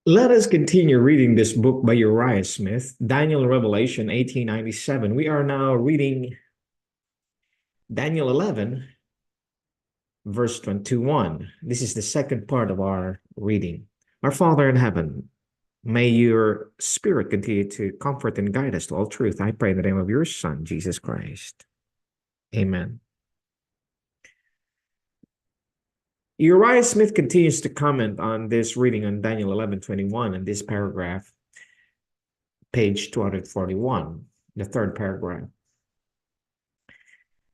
Let us continue reading this book by Uriah Smith, Daniel Revelation 1897. We are now reading Daniel 11, verse 21. This is the second part of our reading. Our Father in heaven, may your spirit continue to comfort and guide us to all truth. I pray in the name of your Son, Jesus Christ. Amen. Uriah Smith continues to comment on this reading on Daniel 11:21 in this paragraph, page 241, the third paragraph.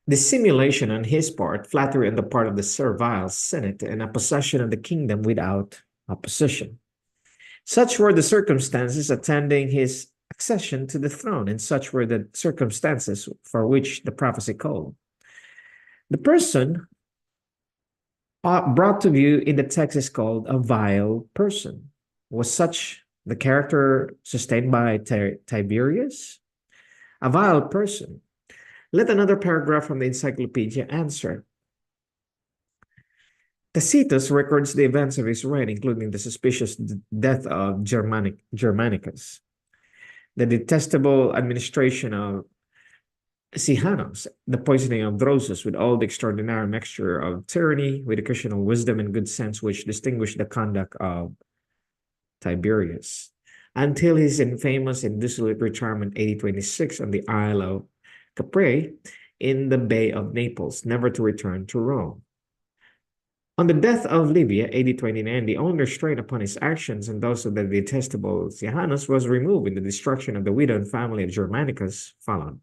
Dissimulation on his part, flattery on the part of the servile Senate, and a possession of the kingdom without opposition. Such were the circumstances attending his accession to the throne, and such were the circumstances for which the prophecy called. The person brought to view in the text is called a vile person. Was such the character sustained by Tiberius? A vile person. Let another paragraph from the encyclopedia answer. Tacitus records the events of his reign, including the suspicious death of Germanicus, the detestable administration of Sihanos, the poisoning of Drusus, with all the extraordinary mixture of tyranny with occasional wisdom and good sense which distinguished the conduct of Tiberius, until his infamous and dissolute retirement 8026 on the Isle of Capri in the Bay of Naples, never to return to Rome. On the death of Livia, 8029, the only restraint upon his actions and those of the detestable Sihanus was removed, and the destruction of the widow and family of Germanicus followed.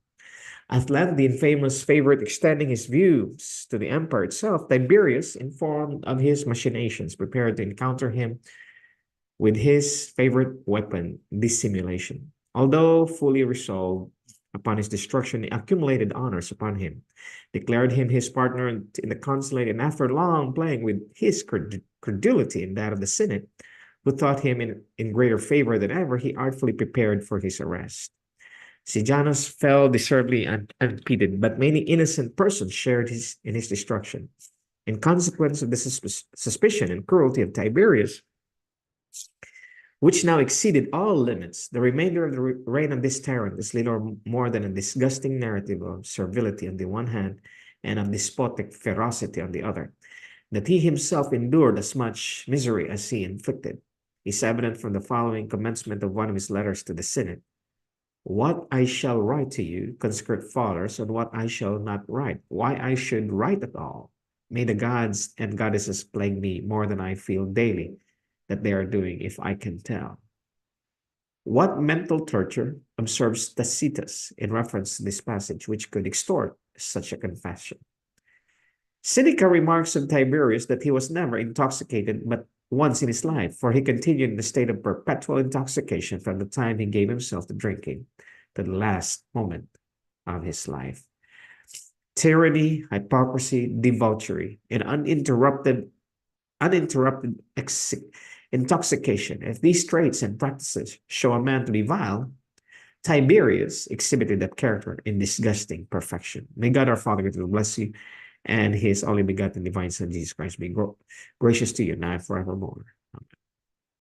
At length, the infamous favorite extending his views to the emperor itself, Tiberius, informed of his machinations, prepared to encounter him with his favorite weapon, dissimulation. Although fully resolved upon his destruction, he accumulated honors upon him, declared him his partner in the consulate, and after long playing with his credulity and that of the Senate, who thought him in greater favor than ever, he artfully prepared for his arrest. Sejanus fell deservedly unimpeded, but many innocent persons shared in his destruction. In consequence of the suspicion and cruelty of Tiberius, which now exceeded all limits, the remainder of the reign of this tyrant is little more than a disgusting narrative of servility on the one hand and of despotic ferocity on the other. That he himself endured as much misery as he inflicted is evident from the following commencement of one of his letters to the Senate. What I shall write to you, conscript fathers, and what I shall not write, why I should write at all. May the gods and goddesses plague me more than I feel daily that they are doing, if I can tell. What mental torture observes Tacitus in reference to this passage, which could extort such a confession? Seneca remarks of Tiberius that he was never intoxicated but once in his life, for he continued in a state of perpetual intoxication from the time he gave himself to drinking to the last moment of his life. Tyranny, hypocrisy, debauchery, and uninterrupted intoxication. If these traits and practices show a man to be vile, Tiberius exhibited that character in disgusting perfection. May God our Father bless you, and his only begotten divine Son, Jesus Christ, be gracious to you now and forevermore.